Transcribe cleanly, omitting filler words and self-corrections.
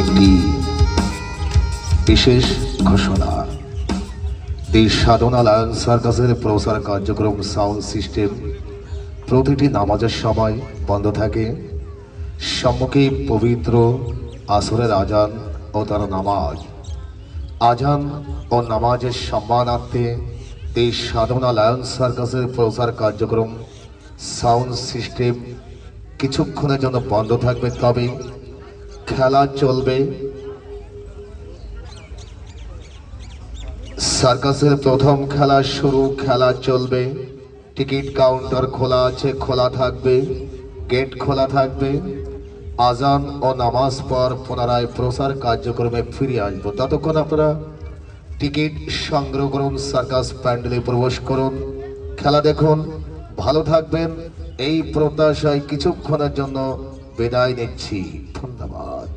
একটি বিশেষ ঘোষণা। এই সাধনা লায়ন্স সার্কাসের প্রচার কার্যক্রম সাউন্ড সিস্টেম প্রতিটি নামাজের সময় বন্ধ থাকে। সম্মুখে পবিত্র আসরের আজান ও তার নামাজ। আজান ও নামাজের সম্মানার্থে এই সাধনা লায়ন্স সার্কাসের প্রচার কার্যক্রম সাউন্ড সিস্টেম কিছুক্ষণের জন্য বন্ধ থাকবে, তবে খেলা চলবে। সার্কাসের প্রথম খেলা শুরু, খেলা চলবে। টিকিট কাউন্টার খোলা আছে, খোলা থাকবে, গেট খোলা থাকবে। আজান ও নামাজ পর পুনরায় প্রচার কার্যক্রমে ফিরে আসবো। ততক্ষণ আপনারা টিকিট সংগ্রহ করুন, সার্কাস প্যান্ডেলে প্রবেশ করুন, খেলা দেখুন, ভালো থাকবেন এই প্রত্যাশায় কিছুক্ষণের জন্য বিদায় নিচ্ছি। ধন্যবাদ।